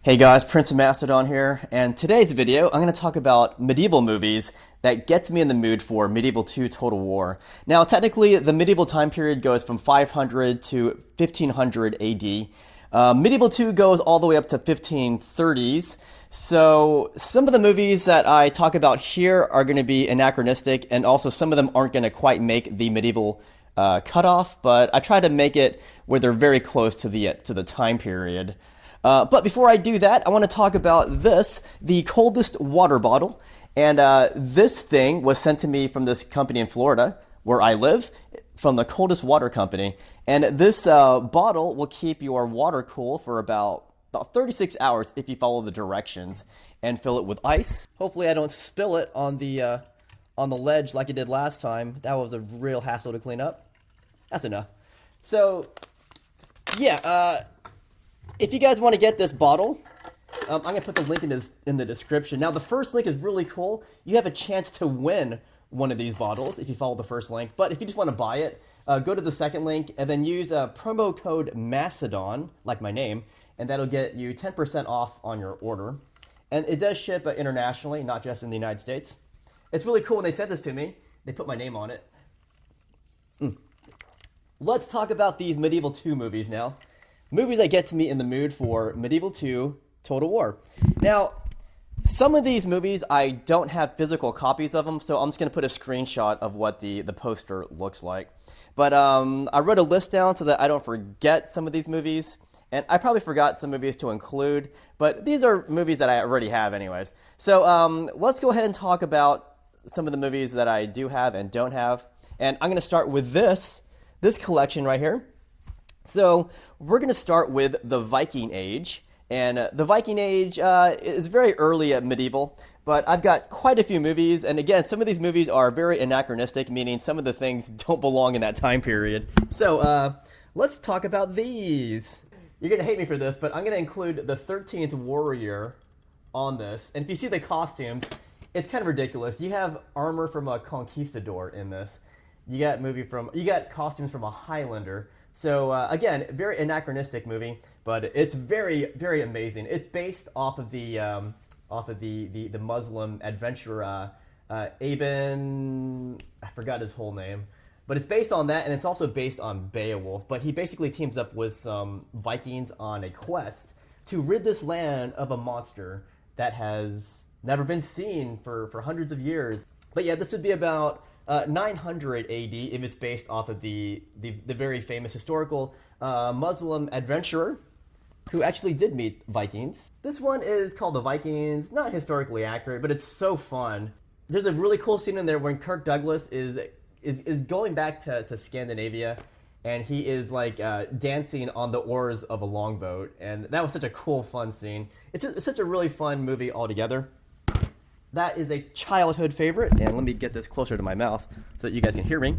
Hey guys, Prince of Mastodon here, and today's video I'm going to talk about medieval movies that gets me in the mood for Medieval 2 Total War. Now, technically, the medieval time period goes from 500 to 1500 AD. Medieval 2 goes all the way up to 1530s, so some of the movies that I talk about here are going to be anachronistic, and also some of them aren't going to quite make the medieval cutoff, but I try to make it where they're very close to the time period. But before I do that, I want to talk about this, the coldest water bottle. And this thing was sent to me from this company in Florida, where I live, from the Coldest Water Company. And this bottle will keep your water cool for about 36 hours if you follow the directions and fill it with ice. Hopefully I don't spill it on the ledge like I did last time. That was a real hassle to clean up. That's enough. So, yeah, if you guys want to get this bottle, I'm going to put the link in the description. Now, the first link is really cool. You have a chance to win one of these bottles if you follow the first link. But if you just want to buy it, go to the second link and then use promo code Macedon, like my name, and that'll get you 10% off on your order. And it does ship internationally, not just in the United States. It's really cool when they sent this to me. They put my name on it. Let's talk about these Medieval 2 movies now. Movies that get me in the mood for Medieval 2 Total War. Now, some of these movies, I don't have physical copies of them, so I'm just going to put a screenshot of what the poster looks like. But I wrote a list down so that I don't forget some of these movies, and I probably forgot some movies to include, but these are movies that I already have anyways. So let's go ahead and talk about some of the movies that I do have and don't have, and I'm going to start with this collection right here. So we're going to start with the Viking Age, and the Viking Age is very early at medieval, but I've got quite a few movies, and again, some of these movies are very anachronistic, meaning some of the things don't belong in that time period. So let's talk about these. You're going to hate me for this, but I'm going to include the 13th Warrior on this, and if you see the costumes, it's kind of ridiculous. You have armor from a conquistador in this. You got costumes from a Highlander. So again, very anachronistic movie, but it's very, very amazing. It's based off of the Muslim adventurer Aben. I forgot his whole name, but it's based on that, and it's also based on Beowulf. But he basically teams up with some Vikings on a quest to rid this land of a monster that has never been seen for hundreds of years. But yeah, this would be about 900 AD if it's based off of the very famous historical Muslim adventurer who actually did meet Vikings. This one is called The Vikings, not historically accurate, but it's so fun. There's a really cool scene in there when Kirk Douglas is going back to Scandinavia, and he is like dancing on the oars of a longboat, and that was such a cool, fun scene. It's such a really fun movie altogether. That is a childhood favorite, and let me get this closer to my mouth so that you guys can hear me.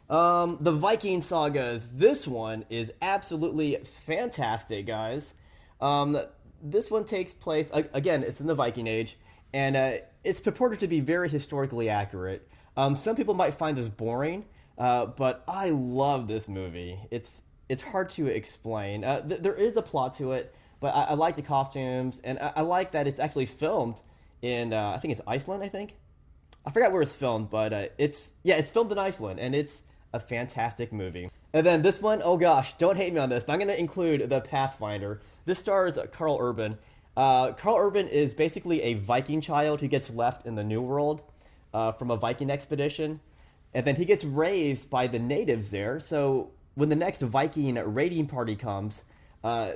The Viking Sagas. This one is absolutely fantastic, guys. This one takes place, again, it's in the Viking Age, and it's purported to be very historically accurate. Some people might find this boring, but I love this movie. It's hard to explain. There is a plot to it, but I like the costumes, and I like that it's actually filmed in, I think it's Iceland, I forgot where it's filmed, but it's filmed in Iceland, and it's a fantastic movie. And then this one, oh gosh, don't hate me on this, but I'm going to include the Pathfinder. This stars Karl Urban. Karl Urban is basically a Viking child who gets left in the New World from a Viking expedition, and then he gets raised by the natives there, so when the next Viking raiding party comes,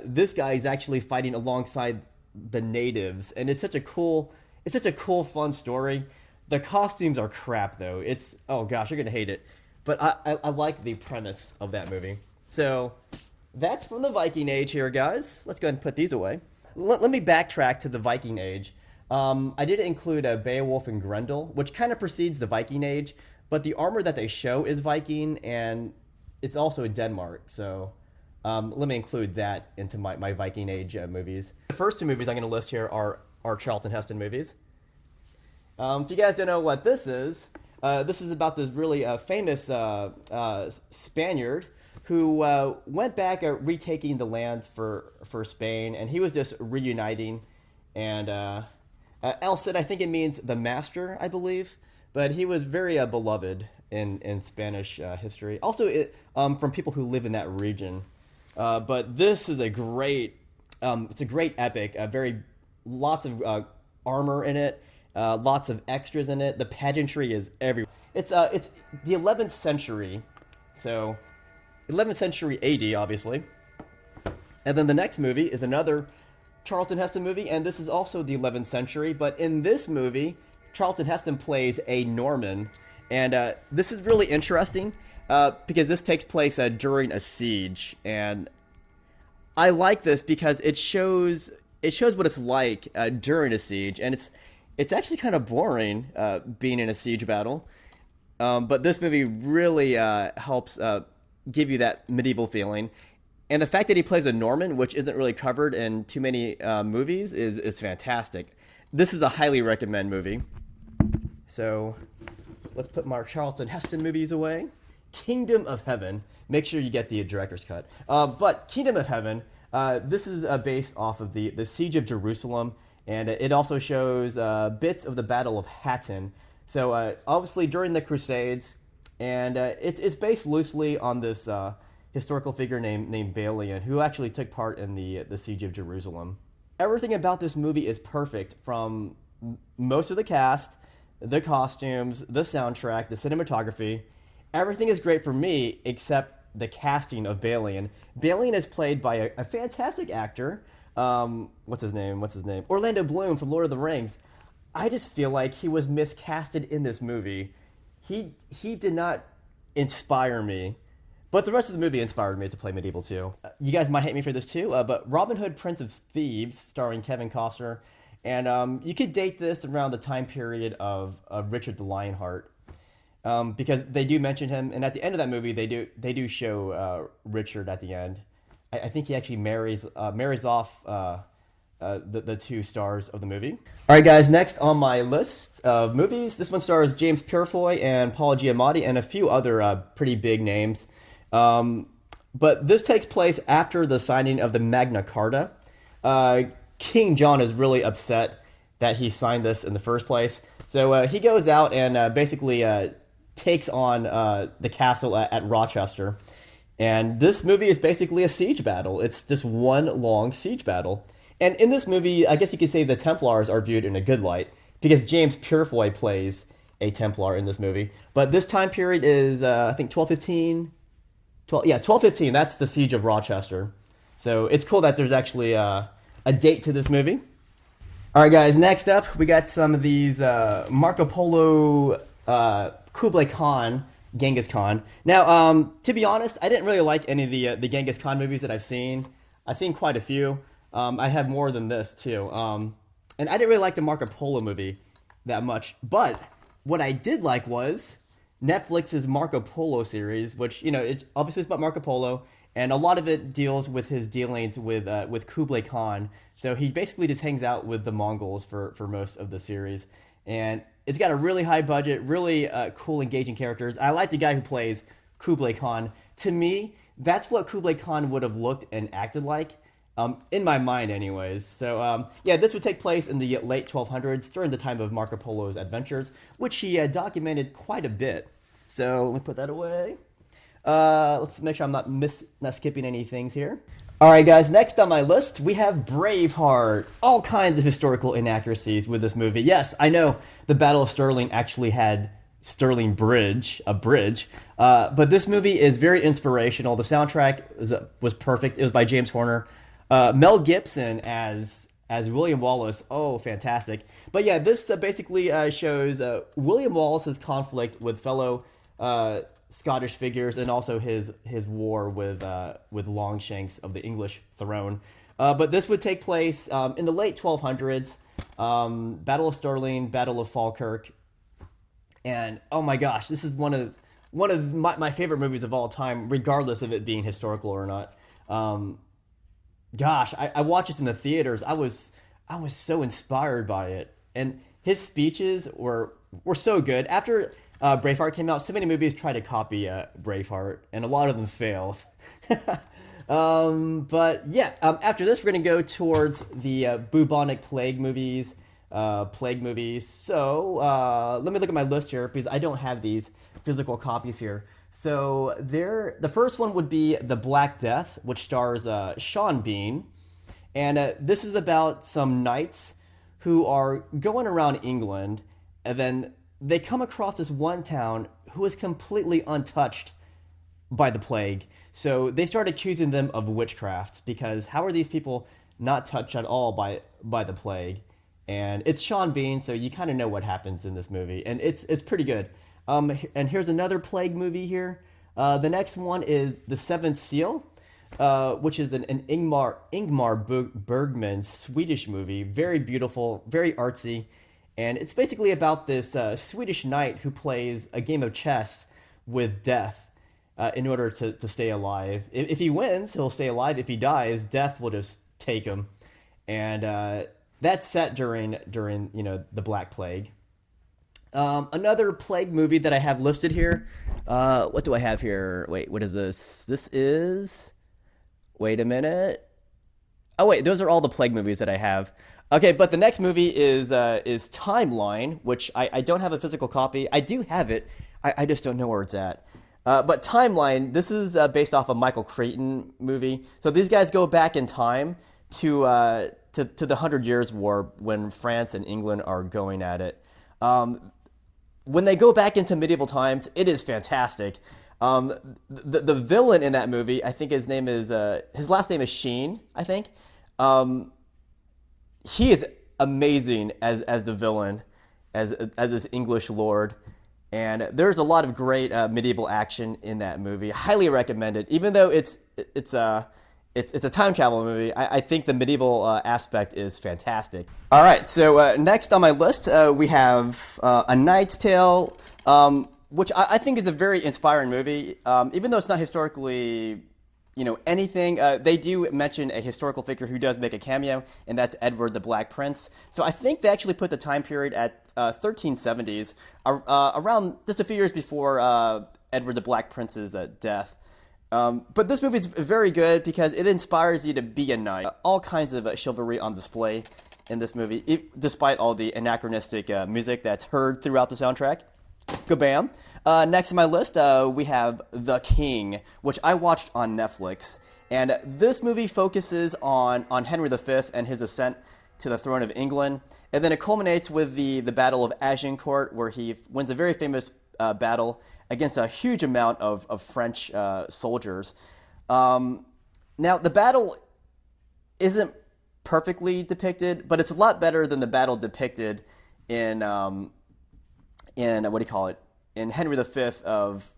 this guy is actually fighting alongside the natives, and it's such a cool, fun story. The costumes are crap, though. Oh gosh, you're gonna hate it, but I like the premise of that movie. So that's from the Viking Age here, guys. Let's go ahead and put these away. Let me backtrack to the Viking Age. I did include Beowulf and Grendel, which kind of precedes the Viking Age, but the armor that they show is Viking, and it's also in Denmark, so let me include that into my Viking Age movies. The first two movies I'm going to list here are Charlton Heston movies. If you guys don't know what this is about this really famous Spaniard who went back retaking the lands for Spain, and he was just reuniting. And El Cid, I think it means the master, I believe, but he was very beloved in Spanish history. Also, from people who live in that region. But this is a great, it's a great epic. Lots of armor in it, lots of extras in it. The pageantry is everywhere. It's the 11th century, so 11th century AD, obviously. And then the next movie is another Charlton Heston movie, and this is also the 11th century. But in this movie, Charlton Heston plays a Norman, and this is really interesting because this takes place during a siege, and I like this because it shows what it's like during a siege, and it's actually kind of boring being in a siege battle. But this movie really helps give you that medieval feeling. And the fact that he plays a Norman, which isn't really covered in too many movies, is fantastic. This is a highly recommend movie. So let's put my Charlton Heston movies away. Kingdom of Heaven. Make sure you get the director's cut. But Kingdom of Heaven, this is based off of the Siege of Jerusalem, and it also shows bits of the Battle of Hattin. So obviously during the Crusades, and it's based loosely on this historical figure named Balian, who actually took part in the Siege of Jerusalem. Everything about this movie is perfect, from most of the cast, the costumes, the soundtrack, the cinematography. Everything is great for me except the casting of Balian. Balian is played by a fantastic actor. What's his name? Orlando Bloom from Lord of the Rings. I just feel like he was miscasted in this movie. He did not inspire me. But the rest of the movie inspired me to play medieval too. You guys might hate me for this too, but Robin Hood, Prince of Thieves, starring Kevin Costner, and you could date this around the time period of Richard the Lionheart, because they do mention him, and at the end of that movie, they do show Richard at the end. I think he actually marries off the two stars of the movie. All right, guys. Next on my list of movies, this one stars James Purefoy and Paul Giamatti and a few other pretty big names. But this takes place after the signing of the Magna Carta. King John is really upset that he signed this in the first place. So he goes out and basically takes on the castle at Rochester. And this movie is basically a siege battle. It's just one long siege battle. And in this movie, I guess you could say the Templars are viewed in a good light, because James Purefoy plays a Templar in this movie. But this time period is, I think, 1215. 1215. That's the Siege of Rochester. So it's cool that there's actually a date to this movie. All right, guys. Next up, we got some of these Marco Polo, Kublai Khan, Genghis Khan. Now, to be honest, I didn't really like any of the Genghis Khan movies that I've seen. I've seen quite a few. I have more than this too. And I didn't really like the Marco Polo movie that much. But what I did like was Netflix's Marco Polo series, which, it obviously is about Marco Polo, and a lot of it deals with his dealings with Kublai Khan. So he basically just hangs out with the Mongols for most of the series, and it's got a really high budget, really cool, engaging characters. I like the guy who plays Kublai Khan. To me, that's what Kublai Khan would have looked and acted like, in my mind anyways. So, this would take place in the late 1200s, during the time of Marco Polo's adventures, which he documented quite a bit. So let me put that away. Let's make sure I'm not skipping any things here. All right, guys, next on my list, we have Braveheart. All kinds of historical inaccuracies with this movie. Yes, I know the Battle of Stirling actually had Stirling Bridge, a bridge, but this movie is very inspirational. The soundtrack was perfect. It was by James Horner. Mel Gibson as William Wallace. Oh, fantastic. But yeah, this basically shows William Wallace's conflict with fellow Scottish figures, and also his war with Longshanks of the English throne. But this would take place in the late 1200s. Battle of Stirling, Battle of Falkirk, and oh my gosh, this is one of my favorite movies of all time, regardless of it being historical or not. Gosh, I watched this in the theaters. I was so inspired by it, and his speeches were so good. After Braveheart came out. So many movies try to copy Braveheart, and a lot of them failed. But yeah, after this, we're gonna go towards the bubonic plague movies. So let me look at my list here because I don't have these physical copies here. So the first one would be The Black Death, which stars Sean Bean, and this is about some knights who are going around England, and then they come across this one town who is completely untouched by the plague. So they start accusing them of witchcraft because how are these people not touched at all by the plague? And it's Sean Bean, so you kind of know what happens in this movie, and it's pretty good. And here's another plague movie here. The next one is The Seventh Seal, which is an Ingmar Bergman Swedish movie. Very beautiful, very artsy. And it's basically about this Swedish knight who plays a game of chess with death in order to stay alive. If he wins, he'll stay alive. If he dies, death will just take him. And that's set during the Black Plague. Another plague movie that I have listed here. What do I have here? Wait, what is this? This is... Wait a minute. Oh wait, those are all the plague movies that I have. Okay, but the next movie is Timeline, which I don't have a physical copy. I do have it. I just don't know where it's at. But Timeline, this is based off a Michael Crichton movie. So these guys go back in time to the 100 Years' War when France and England are going at it. When they go back into medieval times, it is fantastic. The villain in that movie, I think his last name is Sheen, I think. He is amazing as the villain, as this English lord, and there's a lot of great medieval action in that movie. Highly recommend it. Even though it's a time travel movie, I think the medieval aspect is fantastic. All right, so next on my list we have A Knight's Tale, which I think is a very inspiring movie. Even though it's not historically anything, they do mention a historical figure who does make a cameo, and that's Edward the Black Prince. So I think they actually put the time period at 1370s, around just a few years before Edward the Black Prince's death. But this movie is very good because it inspires you to be a knight. All kinds of chivalry on display in this movie, despite all the anachronistic music that's heard throughout the soundtrack. Kabam. Next on my list, we have The King, which I watched on Netflix. And this movie focuses on Henry V and his ascent to the throne of England. And then it culminates with the Battle of Agincourt, where he wins a very famous battle against a huge amount of French soldiers. Now, the battle isn't perfectly depicted, but it's a lot better than the battle depicted in in Henry V of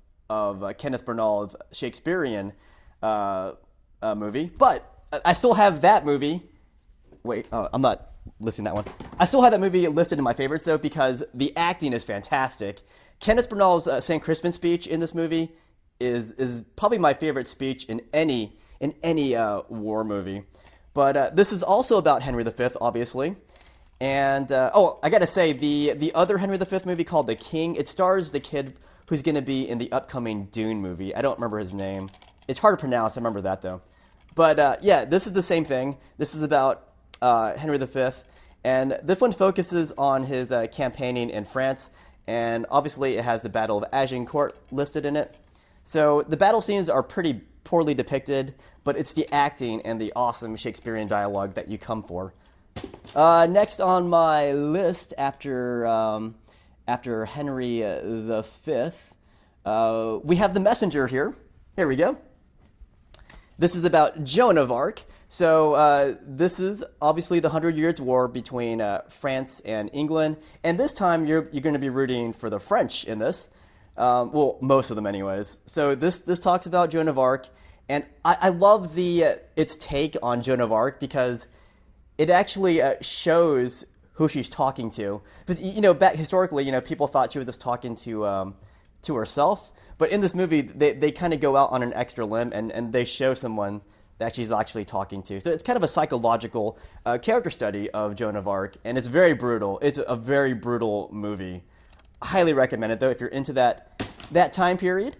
Kenneth Branagh's Shakespearean movie. But I still have that movie. Wait, I'm not listing that one. I still have that movie listed in my favorites, though, because the acting is fantastic. Kenneth Branagh's St. Crispin speech in this movie is probably my favorite speech in any war movie. But this is also about Henry V, obviously. And, I gotta say, the other Henry V movie called The King, it stars the kid who's gonna be in the upcoming Dune movie. I don't remember his name. It's hard to pronounce, I remember that, though. But, yeah, this is the same thing. This is about Henry V, and this one focuses on his campaigning in France, and obviously it has the Battle of Agincourt listed in it. So the battle scenes are pretty poorly depicted, but it's the acting and the awesome Shakespearean dialogue that you come for. Next on my list, after Henry V, we have The Messenger here. Here we go. This is about Joan of Arc. So this is obviously the 100 Years' War between France and England, and this time you're going to be rooting for the French in this. Well, most of them, anyways. So this talks about Joan of Arc, and I love its take on Joan of Arc because it actually shows who she's talking to. Because back historically, people thought she was just talking to herself. But in this movie, they kind of go out on an extra limb and they show someone that she's actually talking to. So it's kind of a psychological character study of Joan of Arc, and it's very brutal. It's a very brutal movie. highly recommend it, though, if you're into that time period.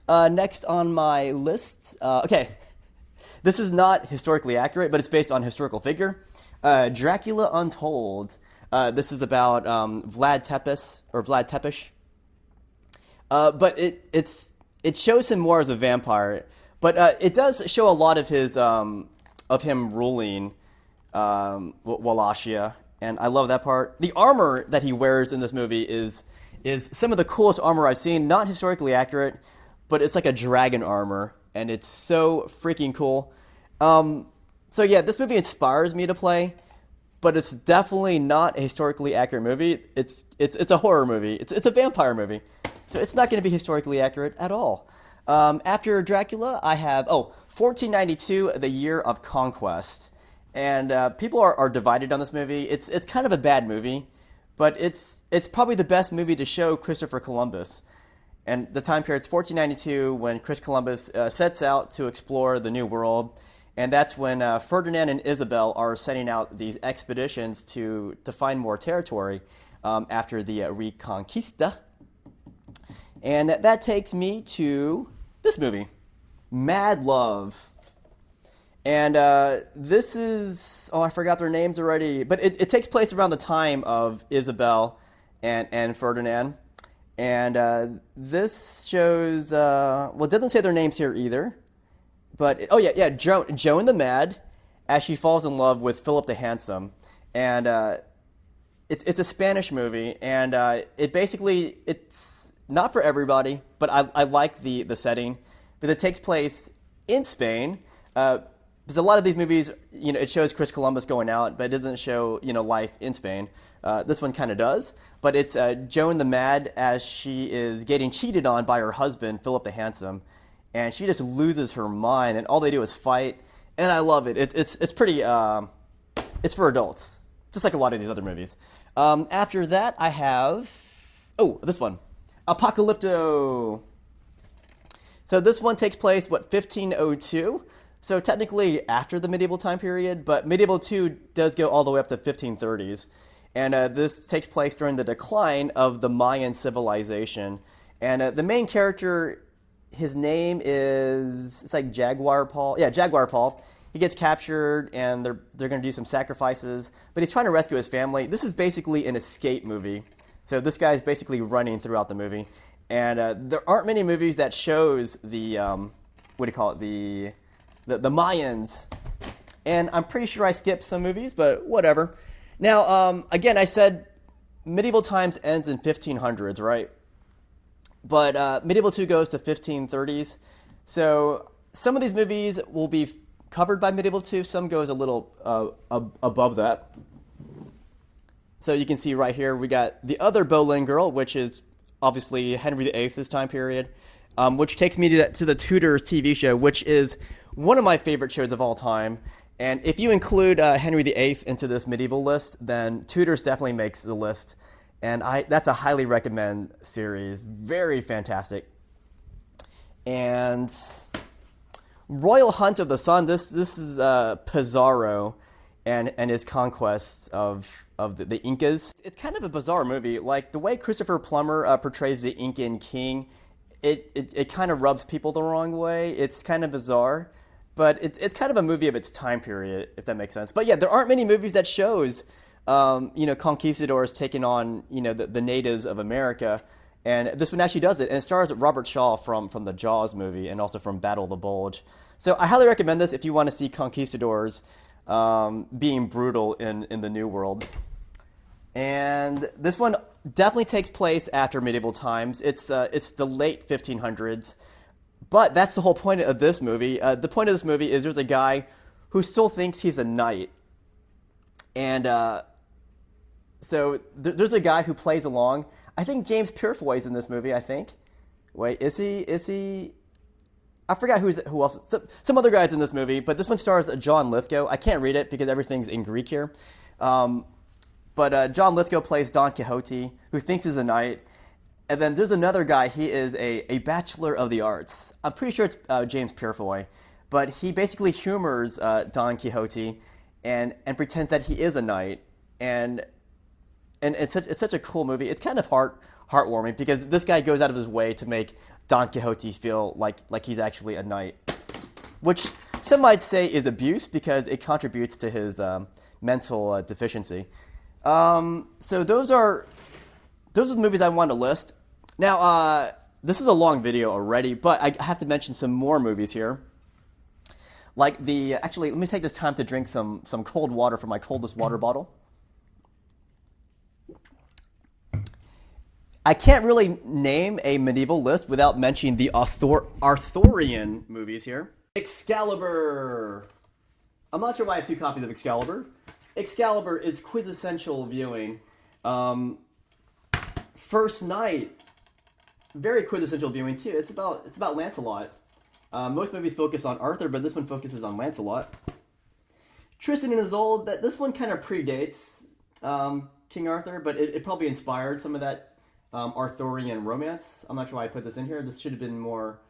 Next on my list, okay, this is not historically accurate, but it's based on historical figure. Dracula Untold. This is about Vlad Tepes. But it shows him more as a vampire, but it does show a lot of his of him ruling Wallachia, and I love that part. The armor that he wears in this movie is some of the coolest armor I've seen. Not historically accurate, but it's like a dragon armor, and it's so freaking cool. So yeah, this movie inspires me to play, but it's definitely not a historically accurate movie. It's a horror movie. It's a vampire movie, so it's not going to be historically accurate at all. After Dracula, I have 1492, The Year of Conquest, and people are divided on this movie. It's kind of a bad movie, but it's probably the best movie to show Christopher Columbus. And the time period's 1492, when Chris Columbus sets out to explore the New World, and that's when Ferdinand and Isabel are setting out these expeditions to find more territory after the Reconquista. And that takes me to this movie, Mad Love. And this is, I forgot their names already, but it takes place around the time of Isabel and Ferdinand. And this shows, it doesn't say their names here either. But, Joan the Mad, as she falls in love with Philip the Handsome. And it's a Spanish movie, and it's not for everybody, but I like the setting. But it takes place in Spain. Because a lot of these movies, it shows Chris Columbus going out, but it doesn't show, life in Spain. This one kind of does. But it's Joan the Mad as she is getting cheated on by her husband, Philip the Handsome. And she just loses her mind, and all they do is fight. And I love it. It's pretty, it's for adults, just like a lot of these other movies. After that, I have, this one, Apocalypto. So this one takes place, 1502? So technically after the medieval time period, but Medieval 2 does go all the way up to 1530s. And this takes place during the decline of the Mayan civilization. And the main character, his name is, it's like Jaguar Paul. Yeah, Jaguar Paul. He gets captured, and they're going to do some sacrifices. But he's trying to rescue his family. This is basically an escape movie. So this guy's basically running throughout the movie. And there aren't many movies that shows the, the Mayans. And I'm pretty sure I skipped some movies, but whatever. Now, again, I said medieval times ends in 1500s, right? But Medieval 2 goes to 1530s. So some of these movies will be covered by Medieval 2. Some goes a little above that. So you can see right here, we got The Other Boleyn Girl, which is obviously Henry VIII this time period, which takes me to the Tudors TV show, which is one of my favorite shows of all time. And if you include Henry VIII into this medieval list, then Tudors definitely makes the list. And that's a highly recommend series. Very fantastic. And Royal Hunt of the Sun, this is Pizarro and his conquests of the Incas. It's kind of a bizarre movie. Like, the way Christopher Plummer portrays the Incan king, it kind of rubs people the wrong way. It's kind of bizarre. But it's kind of a movie of its time period, if that makes sense. But yeah, there aren't many movies that shows, conquistadors taking on, the natives of America. And this one actually does it. And it stars Robert Shaw from the Jaws movie and also from Battle of the Bulge. So I highly recommend this if you want to see conquistadors being brutal in the New World. And this one definitely takes place after medieval times. It's the late 1500s. But that's the whole point of this movie. The point of this movie is there's a guy who still thinks he's a knight. And so there's a guy who plays along. I think James Purefoy's in this movie, I think. Wait, is he? I forgot who else. Some other guy's in this movie, but this one stars John Lithgow. I can't read it because everything's in Greek here. But John Lithgow plays Don Quixote, who thinks he's a knight. And then there's another guy, he is a Bachelor of the Arts. I'm pretty sure it's James Purefoy. But he basically humors Don Quixote and pretends that he is a knight. And and it's such a cool movie. It's kind of heartwarming because this guy goes out of his way to make Don Quixote feel like he's actually a knight, which some might say is abuse because it contributes to his mental deficiency. So those are the movies I wanted to list. Now, this is a long video already, but I have to mention some more movies here. Like actually, let me take this time to drink some cold water from my coldest water bottle. I can't really name a medieval list without mentioning the Arthurian movies here. Excalibur. I'm not sure why I have 2 copies of Excalibur. Excalibur is quintessential viewing. First Knight, very quintessential viewing too. It's about Lancelot. Most movies focus on Arthur, but this one focuses on Lancelot. Tristan and Isolde, this one kind of predates King Arthur, but it probably inspired some of that Arthurian romance. I'm not sure why I put this in here. This should have been more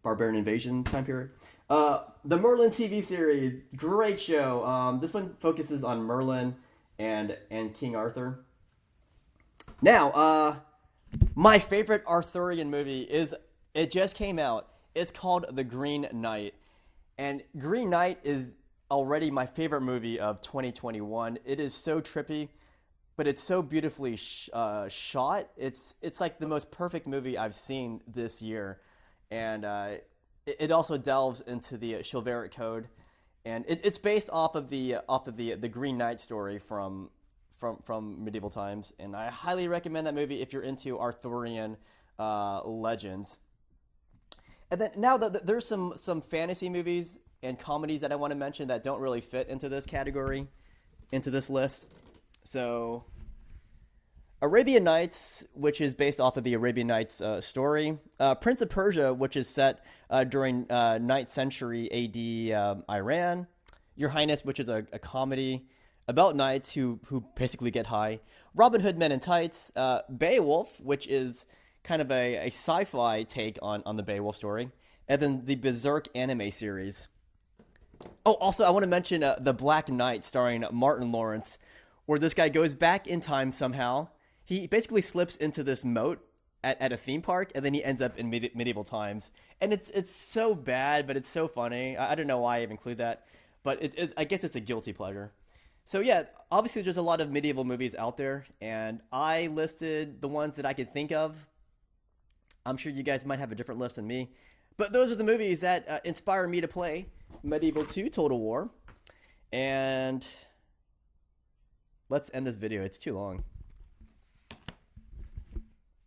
Barbarian Invasion time period. The Merlin TV series, great show. This one focuses on Merlin and King Arthur. Now, my favorite Arthurian movie it just came out. It's called The Green Knight. And Green Knight is already my favorite movie of 2021. It is so trippy, but it's so beautifully shot. It's like the most perfect movie I've seen this year. And it also delves into the chivalric code. And it's based off of the Green Knight story from medieval times. And I highly recommend that movie if you're into Arthurian legends. And then now there's some fantasy movies and comedies that I want to mention that don't really fit into this category, into this list. So, Arabian Nights, which is based off of the Arabian Nights story. Prince of Persia, which is set during 9th century AD Iran. Your Highness, which is a comedy about knights who basically get high. Robin Hood Men in Tights. Beowulf, which is kind of a sci-fi take on the Beowulf story. And then the Berserk anime series. Oh, also, I want to mention The Black Knight, starring Martin Lawrence, where this guy goes back in time somehow. He basically slips into this moat at a theme park, and then he ends up in medieval times. And it's so bad, but it's so funny. I don't know why I even include that, but I guess it's a guilty pleasure. So yeah, obviously there's a lot of medieval movies out there, and I listed the ones that I could think of. I'm sure you guys might have a different list than me. But those are the movies that inspire me to play Medieval 2 Total War. And let's end this video. It's too long.